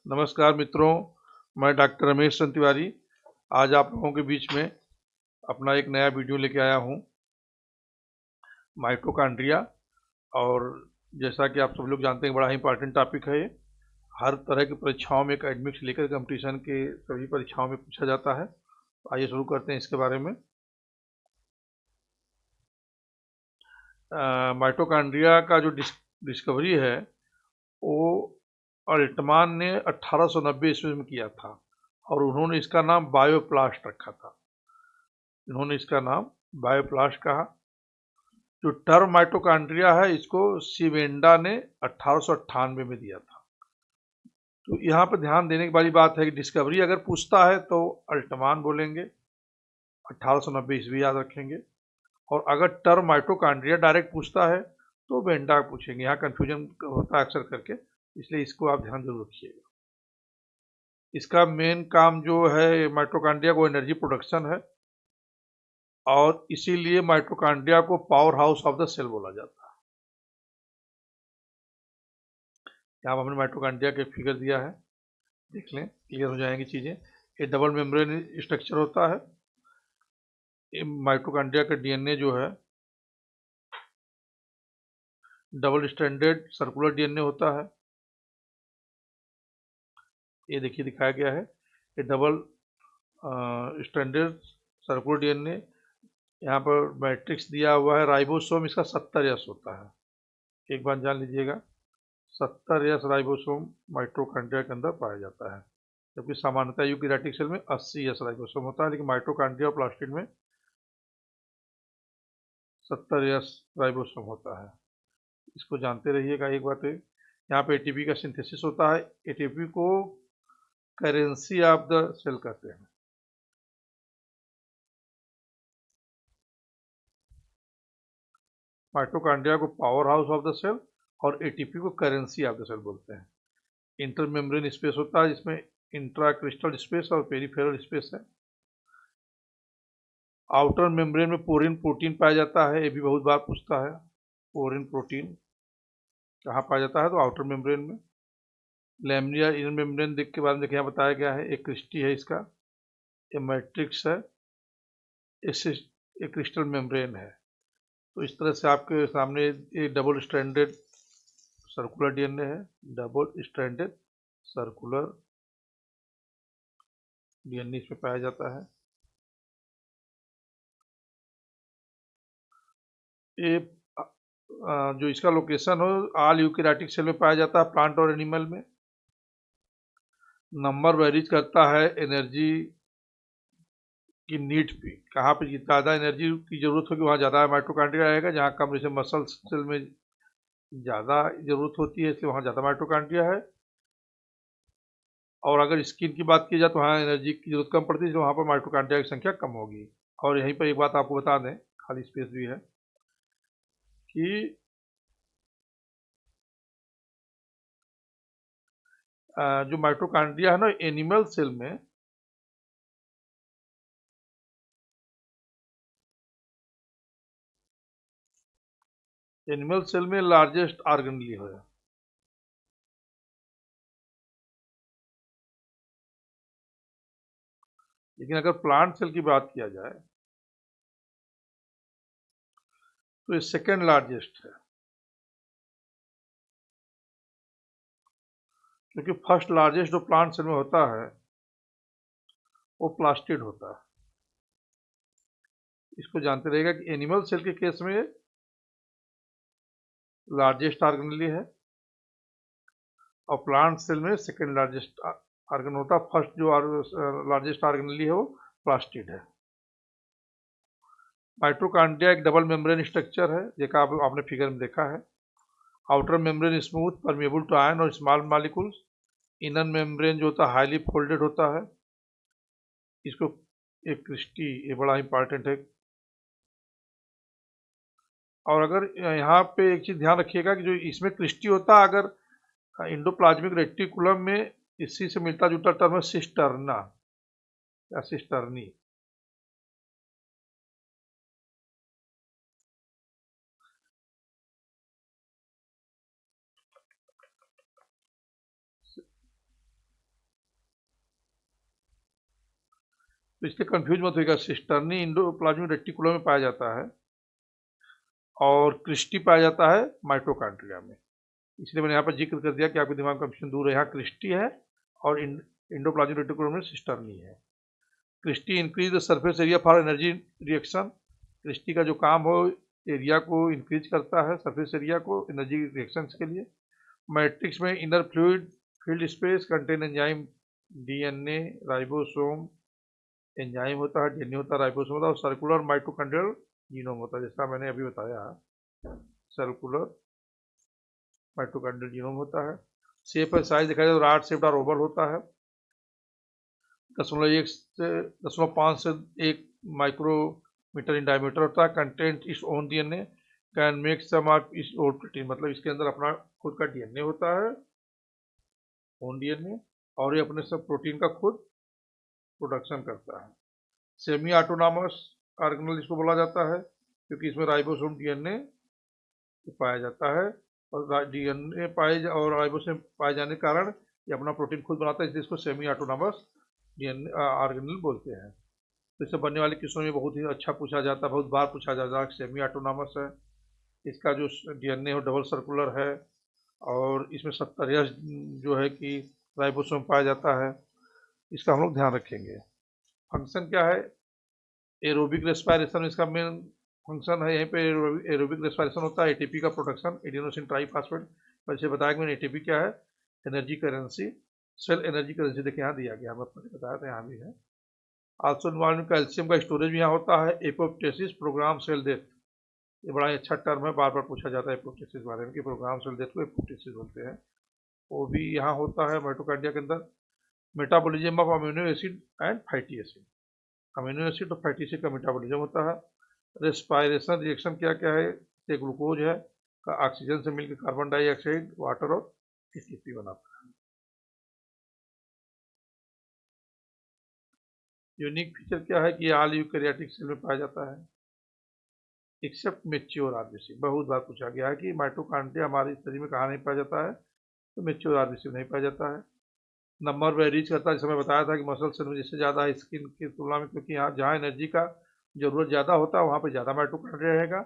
नमस्कार मित्रों, मैं डॉक्टर रमेश चंद्र तिवारी आज आप लोगों के बीच में अपना एक नया वीडियो लेके आया हूँ माइटोकॉन्ड्रिया। और जैसा कि आप सब लोग जानते हैं, बड़ा ही इंपॉर्टेंट टॉपिक है ये। हर तरह की परीक्षाओं में, एकेडमिक से लेकर कंपटीशन के सभी परीक्षाओं में पूछा जाता है। तो आइए शुरू करते हैं इसके बारे में। माइटोकॉन्ड्रिया का जो डिस्कवरी है वो अल्टमान ने 1890 ईस्वी में किया था और उन्होंने इसका नाम बायोप्लास्ट रखा था। इन्होंने इसका नाम बायोप्लास्ट कहा। जो टर्म माइटोकॉन्ड्रिया है इसको शिवेंडा ने 1898 में दिया था। तो यहाँ पर ध्यान देने वाली बात है कि डिस्कवरी अगर पूछता है तो अल्टमान बोलेंगे, 1890 ईस्वी याद रखेंगे। और अगर टर्म माइटोकॉन्ड्रिया डायरेक्ट पूछता है तो वेंडा पूछेंगे। यहाँ कंफ्यूजन होता है अक्सर करके, इसलिए इसको आप ध्यान जरूर रखिएगा। इसका मेन काम जो है, माइटोकॉन्ड्रिया को एनर्जी प्रोडक्शन है और इसीलिए माइटोकॉन्ड्रिया को power house of the cell बोला जाता है। यहाँ पर हमने माइटोकॉन्ड्रिया के फिगर दिया है, देख लें, क्लियर हो जाएंगी चीज़ें। ये डबल मेम्ब्रेन स्ट्रक्चर होता है। ये माइटोकॉन्ड्रिया का डीएनए जो है डबल स्ट्रैंडेड सर्कुलर डीएनए होता है। ये देखिए दिखाया गया है, ये डबल स्ट्रैंडेड सर्कुलर डीएनए। यहाँ पर मैट्रिक्स दिया हुआ है। राइबोसोम इसका 70 यस होता है। एक बार जान लीजिएगा, 70 यस राइबोसोम माइटोकॉन्ड्रिया के अंदर पाया जाता है, जबकि सामान्यतः यूकैरियोटिक सेल में 80 यस राइबोसोम होता है, लेकिन माइटोकॉन्ड्रिया और प्लास्टिड में 70 यस राइबोसोम होता है। इसको जानते रहिएगा। एक बात है, यहाँ पे एटीपी का सिंथेसिस होता है। एटीपी को करेंसी ऑफ द सेल कहते हैं। माइटोकॉन्ड्रिया को power house of the cell और एटीपी को करेंसी ऑफ द सेल बोलते हैं। इंटर मेम्ब्रेन स्पेस होता है जिसमें इंट्रा क्रिस्टल स्पेस और पेरिफेरल स्पेस है। आउटर मेम्ब्रेन में पोरिन प्रोटीन पाया जाता है, ये भी बहुत बार पूछता है। पोरिन प्रोटीन कहाँ पाया जाता है, तो आउटर मेम्ब्रेन में। लैमिनियर इनर मेम्ब्रेन देख के बारे में देखिए, यहाँ बताया गया है। एक क्रिस्टी है इसका, ये मैट्रिक्स है, एक क्रिस्टल मेम्ब्रेन है। तो इस तरह से आपके सामने एक डबल स्ट्रैंडेड सर्कुलर डीएनए है। डबल स्ट्रैंडेड सर्कुलर डीएनए इसमें पाया जाता है। ये जो इसका लोकेशन हो, ऑल यूकैरियोटिक सेल में पाया जाता है, प्लांट और एनिमल में। नंबर वेरीज करता है एनर्जी की नीड पे। कहाँ पे ज़्यादा एनर्जी की ज़रूरत होगी वहाँ ज़्यादा माइटोकॉन्ड्रिया रहेगा। जहाँ कम, जैसे मसल सेल में ज़्यादा ज़रूरत होती है इसलिए वहाँ ज़्यादा माइटोकॉन्ड्रिया है। और अगर स्किन की बात की जाए तो वहाँ एनर्जी की जरूरत कम पड़ती है, इसलिए वहाँ पर माइटोकॉन्ड्रिया की संख्या कम होगी। और यहीं पर एक बात आपको बता दें, खाली स्पेस भी है, कि जो माइटोकॉन्ड्रिया है ना एनिमल सेल में, एनिमल सेल में लार्जेस्ट ऑर्गेनली है। लेकिन अगर प्लांट सेल की बात किया जाए तो ये सेकेंड लार्जेस्ट है, क्योंकि फर्स्ट लार्जेस्ट जो प्लांट सेल में होता है वो प्लास्टिड होता है। इसको जानते रहेगा कि एनिमल सेल के केस में लार्जेस्ट ऑर्गेनली है और प्लांट सेल में सेकेंड लार्जेस्ट ऑर्गन होता है। फर्स्ट जो लार्जेस्ट ऑर्गेनली है वो प्लास्टिड है। माइटोकॉन्ड्रिया एक डबल मेम्ब्रेन स्ट्रक्चर है, देखा आपने फिगर में देखा है। Outer membrane smooth permeable to ion और स्मॉल मॉलिक्यूल्स। इनर मेम्ब्रेन जो होता है हाईली फोल्डेड होता है। इसको एक क्रिस्टी, ये बड़ा इंपॉर्टेंट है। और अगर यहाँ पे एक चीज ध्यान रखिएगा कि जो इसमें क्रिस्टी होता है, अगर इंडोप्लाज्मिक रेटिकुलम में इसी से मिलता जुलता टर्म है सिस्टर्ना या सिस्टर्नी। तो इसलिए कंफ्यूज मत होइएगा, सिस्टर्नी इंडोप्लाज्मिक रेटिकुलम में पाया जाता है और क्रिस्टी पाया जाता है माइटोकॉन्ड्रिया में। इसलिए मैंने यहाँ पर जिक्र कर दिया कि आपके दिमाग का कंफ्यूजन दूर है। यहाँ क्रिस्टी है और इंडोप्लाज्मिक रेटिकुलम में सिस्टर्नी है। Cristae increase the surface area for energy reaction. Cristae का जो काम हो, एरिया को इंक्रीज करता है, सरफेस एरिया को एनर्जी रिएक्शन के लिए। मैट्रिक्स में inner fluid field space contain enzyme DNA ribosome enzyme होता है, डीएनए होता है, राइबोसोम होता है और सर्कुलर माइटोकॉन्ड्रियल जीनोम होता है, जैसा मैंने अभी बताया। सर्कुलर माइटोकॉन्ड्रियल जीनोम होता है। शेप है, साइज देखा जाए तो रॉड शेप्ड और ओवल होता है। 0.1 से 0.5 से 1 माइक्रोमीटर इन डायमीटर होता है। Content its own DNA can make some of its own protein, मतलब इसके अंदर अपना खुद का डीएनए होता है, ओन डीएनए, और ये अपने सब प्रोटीन का खुद प्रोडक्शन करता है। सेमी ऑटोनॉमस ऑर्गेनल इसको बोला जाता है क्योंकि इसमें राइबोसोम डीएनए पाया जाता है और डीएनए और राइबोसोम पाए जाने के कारण ये अपना प्रोटीन खुद बनाता है, इसलिए इसको सेमी ऑटोनॉमस डीएनए ऑर्गेनल बोलते हैं। तो इससे बनने वाले क्वेश्चन में बहुत ही अच्छा पूछा जाता है, बहुत बार पूछा जाता है। सेमी ऑटोनॉमस है, इसका जो डीएनए हो डबल सर्कुलर है और इसमें 70 जो है कि राइबोसोम पाया जाता है, इसका हम लोग ध्यान रखेंगे। फंक्शन क्या है? एरोबिक रेस्पिरेशन इसका मेन फंक्शन है। यहीं पे एरोबिक रेस्पिरेशन होता है, एटीपी का प्रोडक्शन, एडिनोसिन ट्राइफॉस्फेट। वैसे बताया कि मैंने एटीपी क्या है, energy currency, cell energy currency. देखिए यहाँ दिया गया, मैंने बताया था, यहाँ भी है। आल्सो इन्वॉल्व कैल्शियम का स्टोरेज भी यहाँ होता है। एपोप्टोसिस प्रोग्राम सेल डेथ, ये बड़ा ही अच्छा टर्म है, बार बार पूछा जाता है एपोप्टोसिस बारे में कि प्रोग्राम सेल डेथ को एपोप्टोसिस बोलते हैं। वो भी यहाँ होता है माइटोकॉन्ड्रिया के अंदर। Metabolism of amino acid and fatty acid, amino acid और फैटी एसिड का मेटाबॉलिज्म होता है। रेस्पायरेशन रिएक्शन क्या क्या है? ये ग्लूकोज है का ऑक्सीजन से मिलकर कार्बन डाइऑक्साइड, वाटर और एटीपी बनाता है। यूनिक फीचर क्या है कि ऑल यूकैरियोटिक सेल में पाया जाता है एक्सेप्ट मेच्योर आरबीसी। बहुत बार पूछा गया है कि माइटोकॉन्ड्रिया हमारे शरीर में कहाँ नहीं पाया जाता है, तो मेच्योर आरबीसी नहीं पाया जाता है। नंबर वेरीज करता है, जैसे मैं बताया था कि मसल सेल में जिससे ज़्यादा है स्किन की तुलना में, क्योंकि यहाँ जहाँ एनर्जी का जरूरत ज़्यादा होता है वहाँ पे ज़्यादा माइटोकॉन्ड्रिया रहेगा,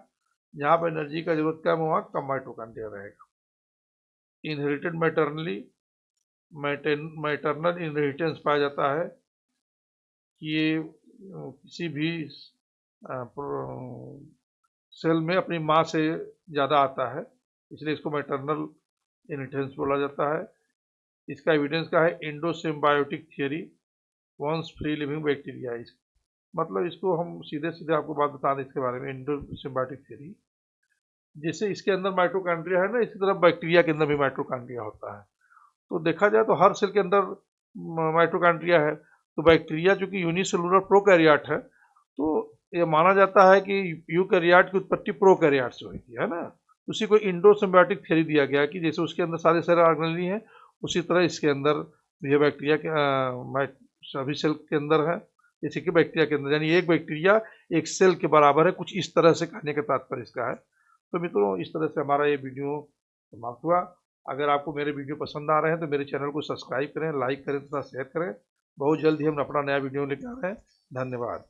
जहाँ पर एनर्जी का जरूरत कम वहाँ कम माइटोकॉन्ड्रिया रहेगा। इनहेरिटेड मैटरनल इनहेरिटेंस पाया जाता है कि ये किसी भी सेल में अपनी माँ से ज़्यादा आता है, इसलिए इसको मैटरनल इनहेरिटेंस बोला जाता है। इसका एविडेंस क्या है? Endosymbiotic theory once free living bacteria. मतलब इसको हम सीधे सीधे आपको बात बता दें इसके बारे में, एंडोसिम्बायोटिक थियरी। जैसे इसके अंदर माइटोकॉन्ड्रिया है ना, इसी तरह बैक्टीरिया के अंदर भी माइटोकॉन्ड्रिया होता है। तो देखा जाए तो हर सेल के अंदर माइटोकॉन्ड्रिया है। तो बैक्टीरिया जो कि यूनिसेलुलर प्रोकैरियोट है, तो ये माना जाता है कि यूकैरियोट की उत्पत्ति प्रोकैरियोट से हुई थी, है ना। उसी को इंडोसिम्बायोटिक थ्योरी दिया गया कि जैसे उसके अंदर सारे सेल ऑर्गेनेल ही हैं, उसी तरह इसके अंदर ये बैक्टीरिया के सभी सेल के अंदर है, जैसे कि बैक्टीरिया के अंदर, यानी एक बैक्टीरिया एक सेल के बराबर है, कुछ इस तरह से कहने का तात्पर्य इसका है। तो मित्रों, इस तरह से हमारा ये वीडियो समाप्त हुआ। अगर आपको मेरे वीडियो पसंद आ रहे हैं तो मेरे चैनल को सब्सक्राइब करें, लाइक करें तथा शेयर करें। बहुत जल्द ही हम अपना नया वीडियो लेकर आ रहे हैं। धन्यवाद।